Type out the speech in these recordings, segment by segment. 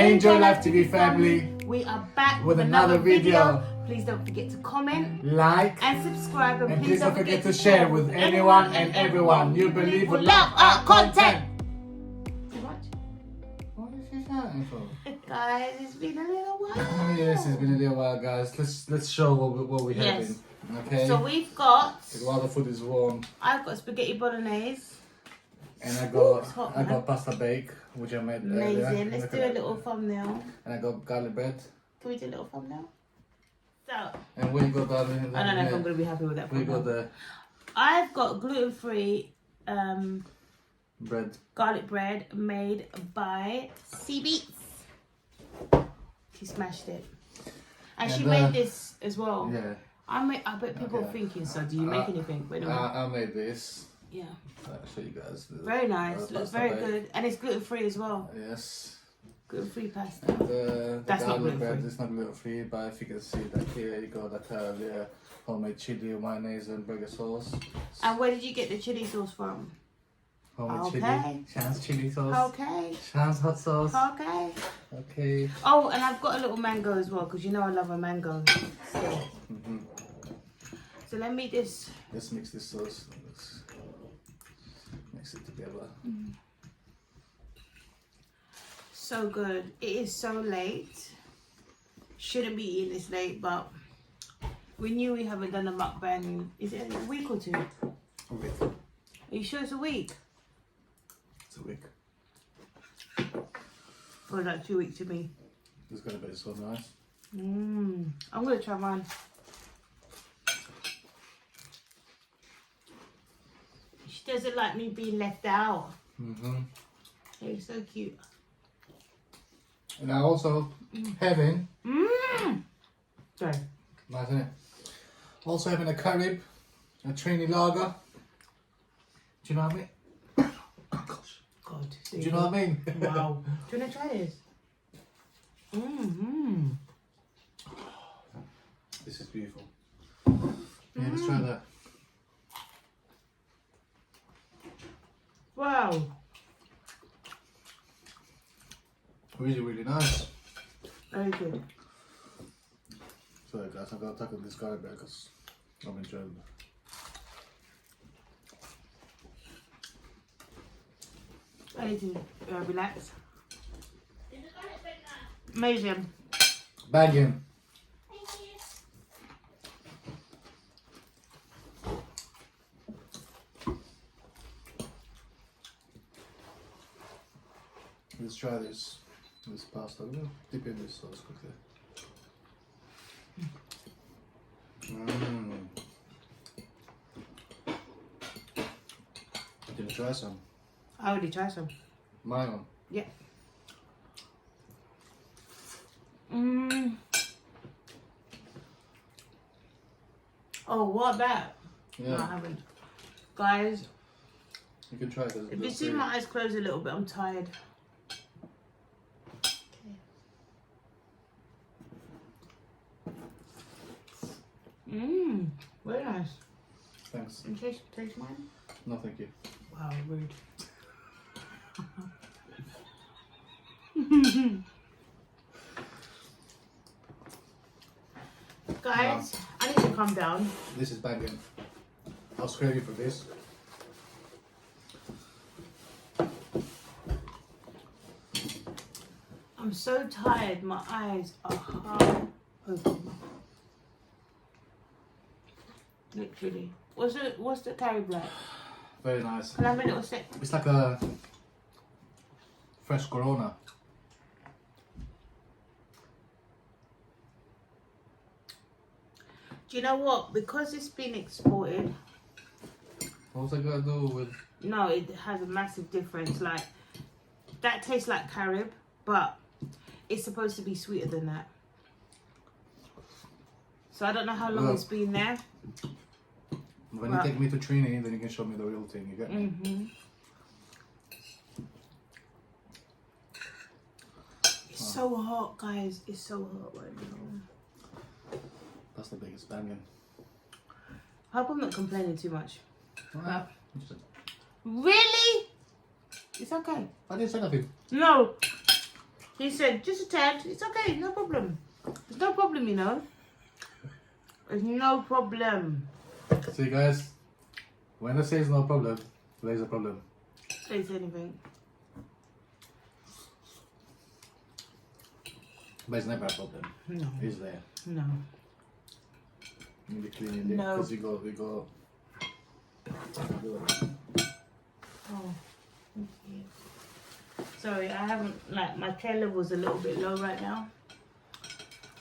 Enjoy Life TV family. We are back with another video. Please don't forget to comment, like, and subscribe. and please don't forget to share with anyone and everyone you believe would love our content. Too much? What is he shouting for? Guys, it's been a little while. Oh yes, it's been a little while, guys. Let's show what we're having. Okay. So we've got. While the food is warm. I've got spaghetti bolognese. And I hot, got pasta bake, which I made amazing. earlier. Let's do a little thumbnail. And I got garlic bread. Can we do a little thumbnail? So. And when you got that, I don't know if I'm gonna be happy with that. We got the. I've got gluten-free bread. Garlic bread made by Sea Beats. She smashed it, and she made this as well. Yeah. I bet people are thinking, so do you make anything? Wait a minute. I made this. Yeah. I'll show you guys. Very nice. Looks very good, and it's gluten-free as well. Yes. Gluten-free pasta. The That's not garlic bread gluten-free. is not gluten-free, but if you can see that here, you got that homemade chili, mayonnaise, and burger sauce. And where did you get the chili sauce from? Homemade chili. Shan's chili sauce. Okay. Shan's hot sauce. Okay. Okay. Oh, and I've got a little mango as well, because you know I love a mango. So let me just... Let's mix this sauce. Let's mix it together. So good. It is so late. Shouldn't be eating this late, but we knew we haven't done a mukbang. Is it a week or two? A week. Are you sure it's a week? It's a week. Or like 2 weeks to me. It's gonna be so nice. I'm gonna try mine. She doesn't like me being left out. It's so cute. And I also having. Sorry. Nice, isn't it? Also having a Carib, a Trini lager. Do you know what I mean? Oh gosh. God. Do you know what I mean? Wow. Do you wanna try this? This is beautiful. Yeah, let's try that. Wow. Really, really nice. Very good. Sorry guys, I'm gonna tackle this garlic bread because I'm enjoying it. I need to relax. Amazing. Banging. Let's try this pasta. We'll dip in this sauce quickly. Did you try some? I already tried some. My one? Yeah. Oh, what about? Yeah. No, I haven't. Guys, You can try it. if you see my eyes closed a little bit, I'm tired. Very nice. Thanks. And taste mine? No, thank you. Wow, rude. Guys, I need to calm down. This is banging. I was craving for this. I'm so tired. My eyes are half open. Literally. What's the curry like? Very nice. Can I have a little sip? It's like a fresh Corona. Do you know what? Because it's been exported, What's that got to do with? no, it has a massive difference. Like, that tastes like Carib, but it's supposed to be sweeter than that. So I don't know how long it's been there. When you take me to Trini, then you can show me the real thing. You get me? It's so hot, guys. It's so hot right now. That's the biggest banging. I hope I'm not complaining too much. Well, Really? It's okay. I didn't say nothing. No. He said, just a tad. It's okay, no problem. There's no problem, you know. There's no problem. See guys, when I say it's no problem, there's a problem. Don't say anything. But it's never a problem. No. It's there. No. In the cleaning day. No. Because we go. Oh, thank you. Sorry, I haven't, like, my care level's a little bit low right now.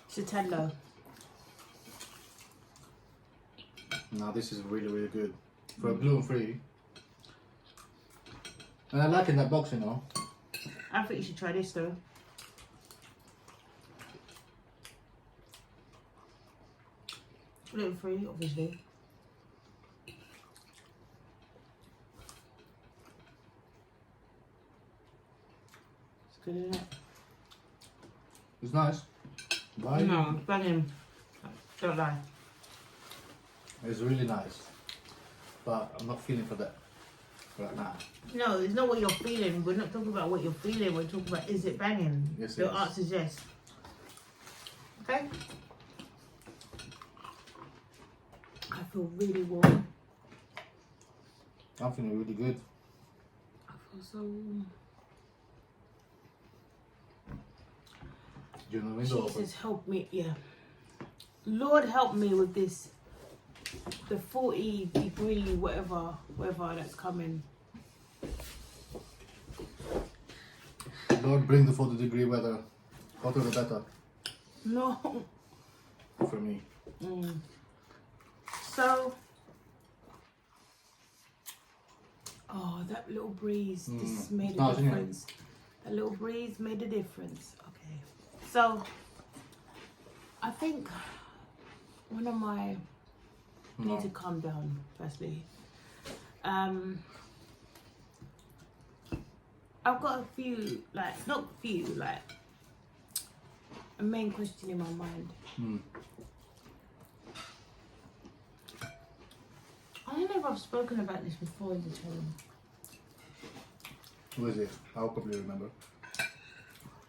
It's a tad low. Now this is really, really good. For a gluten-free. And I like in that box, you know. I think you should try this though. Gluten free, obviously. It's good, isn't it? It's nice. Why? No, banging. Don't lie. It's really nice. But I'm not feeling for that right now. No, it's not what you're feeling. We're not talking about what you're feeling. We're talking about, is it banging? Yes, The it is. answer is yes. Okay? I feel really warm. I'm feeling really good. I feel so warm. Do you know the window open? Jesus, help me. Yeah. Lord, help me with this. The 40-degree, whatever that's coming. Lord, bring the 40-degree weather. Hotter the better No. for me. So, oh, that little breeze just made a Nice, isn't it? difference. That little breeze made a difference. Okay. So, I think one of my need to calm down. Firstly, I've got a few, like, not few, like, a main question in my mind. I don't know if I've spoken about this before in the channel. Who is it? I'll probably remember.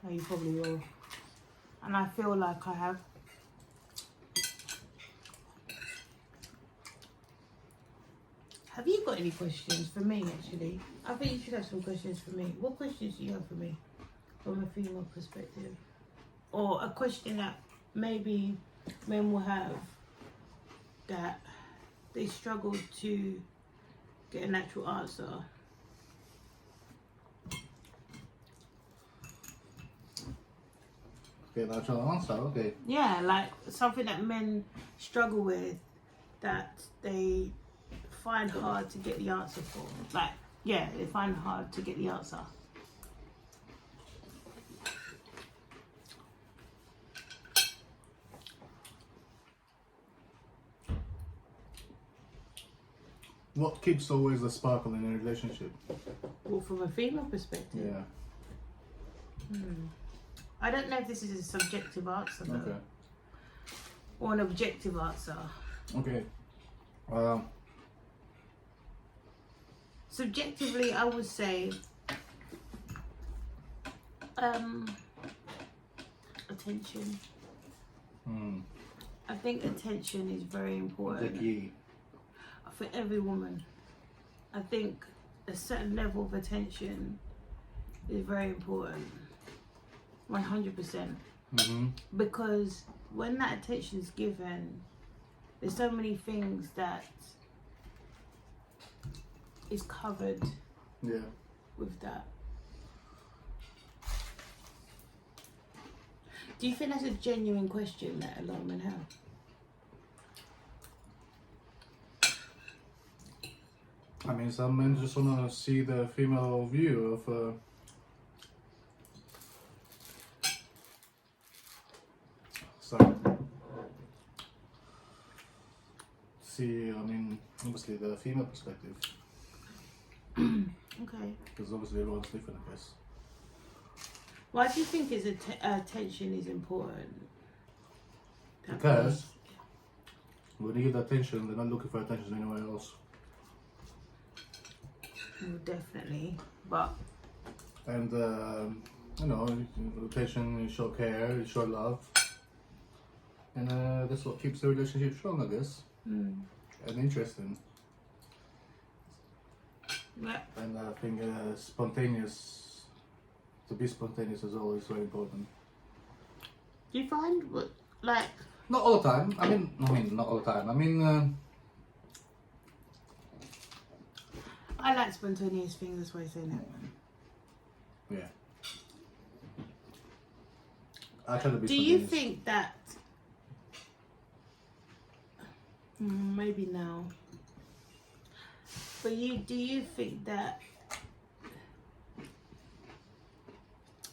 Oh, you probably will. And I feel like I have. Have you got any questions for me, actually? I think you should have some questions for me. What questions do you have for me from a female perspective? Or a question that maybe men will have that they struggle to get a natural answer. Okay, natural answer, okay. Yeah, like something that men struggle with that they find hard to get the answer for. Like, yeah, they find hard to get the answer. What keeps always the sparkle in a relationship? Well, from a female perspective. Yeah. I don't know if this is a subjective answer though. Okay. Or an objective answer. Okay. Subjectively, I would say attention. I think attention is very The important key. for every woman. I think a certain level of attention is very important. 100%. Because when that attention is given, there's so many things that is covered Yeah. with that. Do you think that's a genuine question that a lot of men have? I mean, some men just want to see the female view of sorry. See, I mean, obviously the female perspective. Okay. Because obviously everyone's different, I guess. Why do you think attention is important? Because when they give the attention, they're not looking for attention anywhere else. Well, definitely, but And you know, attention, you show care, you show love. And that's what keeps the relationship strong, I guess. Mm. And interesting. Yeah. And I think to be spontaneous is always very important. Do you find what, like? Not all the time. I mean, not all the time. I mean, I like spontaneous things. That's why I say that. yeah. I try to be Do you spontaneous. think that? Maybe now. But do you think that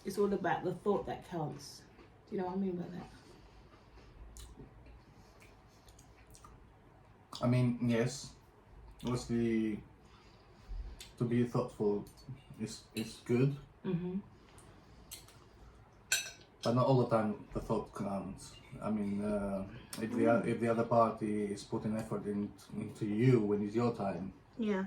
it's all about the thought that counts? Do you know what I mean by that? I mean, yes. Obviously, to be thoughtful is good, Mm-hmm. but not all the time the thought counts. I mean, if the other party is putting effort into you when it's your time, Yeah.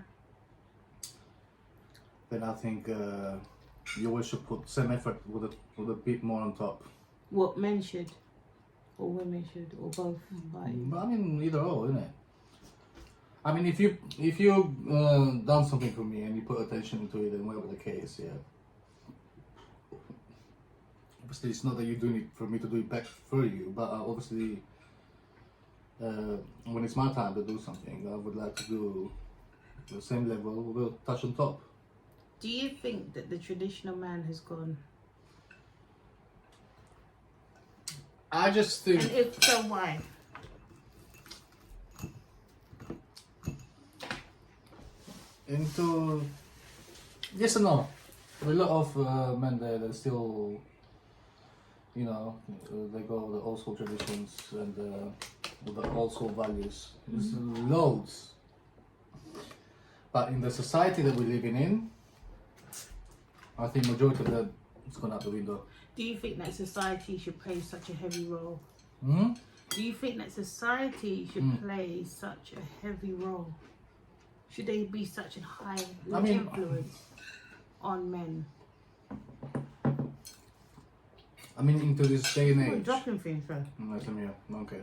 then I think you always should put same effort with a bit more on top. What men should, or women should, or both. Like, But I mean, either or, isn't it? I mean, if you done something for me and you put attention into it, and whatever the case, yeah. Obviously, it's not that you're doing it for me to do it back for you, but obviously, when it's my time to do something, I would like to do the same level with a touch on top. do you think that the traditional man has gone? I just think. And if so, why? Into yes and no. There are a lot of men there that still, you know, they go with the old school traditions and with the old school values. There's loads. But in the society that we're living in, I think majority of that is gone out the window. Do you think that society should play such a heavy role? Hmm? Do you think that society should play such a heavy role? Should they be such a high influence on men? I mean, into this day and We're age. dropping things, bro. Okay.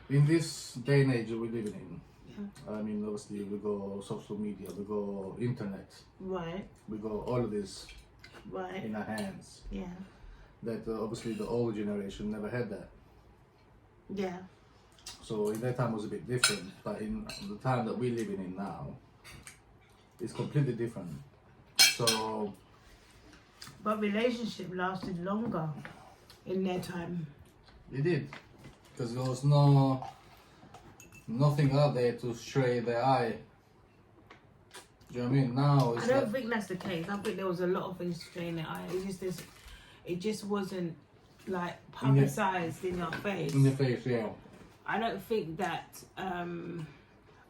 In this day and age that we're living in, Yeah. I mean, obviously we go social media, we go internet, Right, we go all of this right, in our hands. yeah, That obviously the old generation never had that. yeah. So in that time was a bit different, but in the time that we're living in now, it's completely different. So But relationship lasted longer in their time. it did, because there was nothing out there to stray their eye. Do you know what I mean? Now it's I don't think that's the case. I think there was a lot of things straining their eye. It just wasn't like publicized in your face. in your face, yeah. I don't think that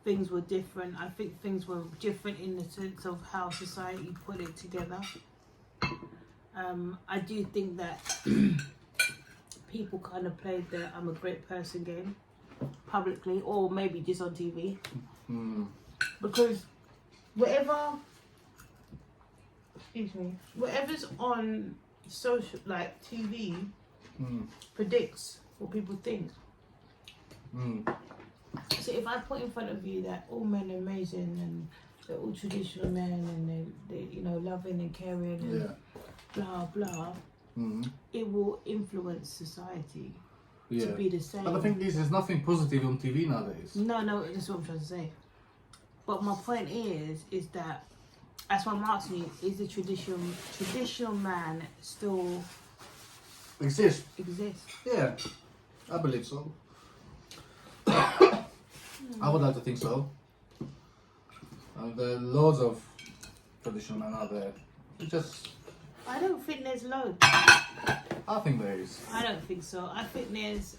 things were different. I think things were different in the sense of how society put it together. I do think that people kind of played the "I'm a great person" game publicly, or maybe just on TV, because whatever's on social, like TV, predicts what people think. So if I put in front of you that all men are amazing and they're all traditional men and they you know, loving and caring and blah blah, it will influence society to be the same. But I think there's nothing positive on TV nowadays. No, that's what I'm trying to say. But my point is that that's why I'm asking you: is the traditional man still Exist? Yeah, I believe so. I would like to think so. There are loads of traditional men out there. I don't think there's loads. I think there is. I don't think so. I think there's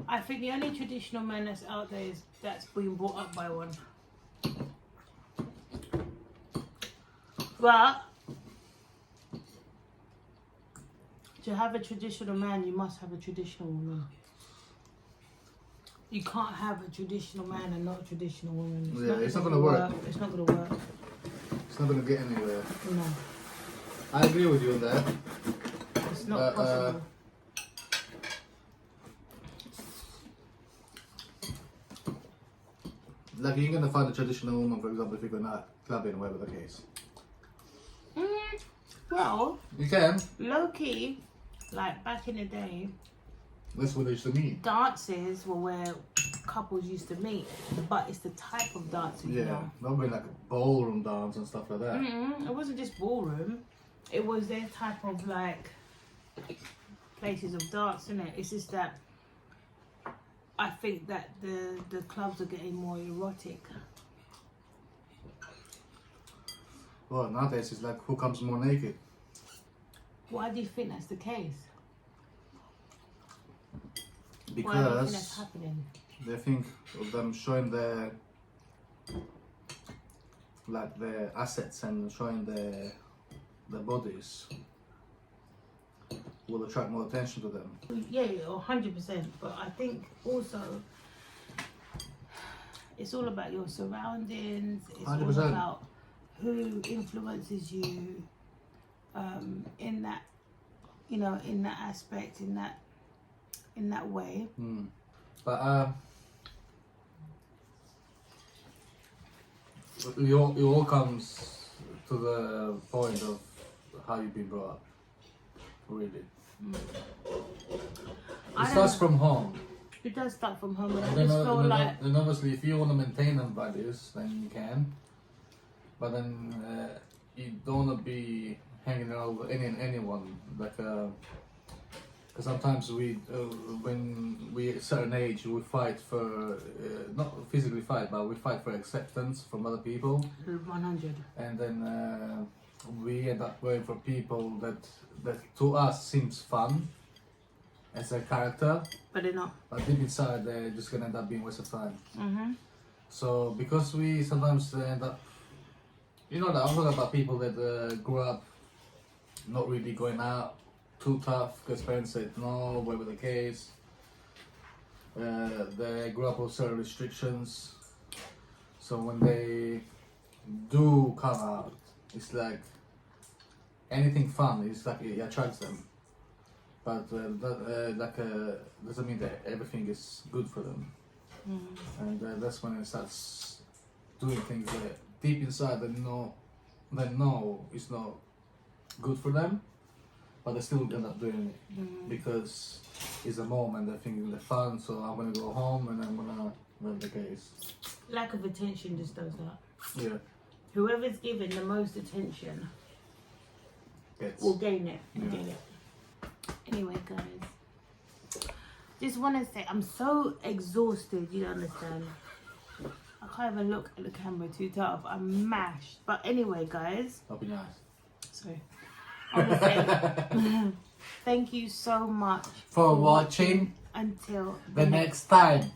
I think the only traditional man that's out there is that's been brought up by one. But to have a traditional man, you must have a traditional woman. You can't have a traditional man and not a traditional woman. It's not gonna work. It's not gonna work. It's not gonna get anywhere. No. I agree with you on that. It's not possible. Like you're gonna find a traditional woman, for example, if you're going out clubbing, whatever the case. Well, You can. low key, like back in the day, That's what they used to meet. dances were where couples used to meet, but it's the type of dancing. Yeah, not really like a ballroom dance and stuff like that. It wasn't just ballroom; it was their type of like places of dance, isn't it? It's just that I think that the clubs are getting more erotic. Well, nowadays it's like who comes more naked. Why do you think that's the case? Why do you think that's Because happening? they think of them showing their assets and showing their bodies will attract more attention to them. Yeah, 100%. But I think also it's all about your surroundings. It's 100%. all about who influences you in that, you know, in that aspect, in that way. But it all comes to the point of how you've been brought up. Really, it starts from home. It does start from home, and I Then, just feel like then obviously, if you want to maintain them values, then you can. But then you don't want to be hanging around with anyone. Like, because sometimes we, when we at a certain age, we fight for not physically fight, but we fight for acceptance from other people. 100. And then we end up going for people that to us seems fun as a character, But they're not. but deep inside they're just gonna end up being a waste of time. So because we sometimes end up, you know, I'm talking about people that grew up not really going out, too tough because parents said no, whatever the case. They grew up with certain restrictions, so when they do come out, it's like anything fun. It's like it attracts them, but doesn't mean that everything is good for them. And that's when it starts doing things that deep inside they know it's not good for them, but they still end up doing it because it's a moment. They're thinking they're fun, so I'm gonna go home and I'm gonna whatever the case. Lack of attention just does that. Yeah. Whoever's given the most attention will gain it and get it. Anyway, guys, just want to say I'm so exhausted. You don't understand. I can't even look at the camera too tough. I'm mashed. But anyway, guys. That'll be nice. Sorry. I want to say thank you so much for watching. Until the next time.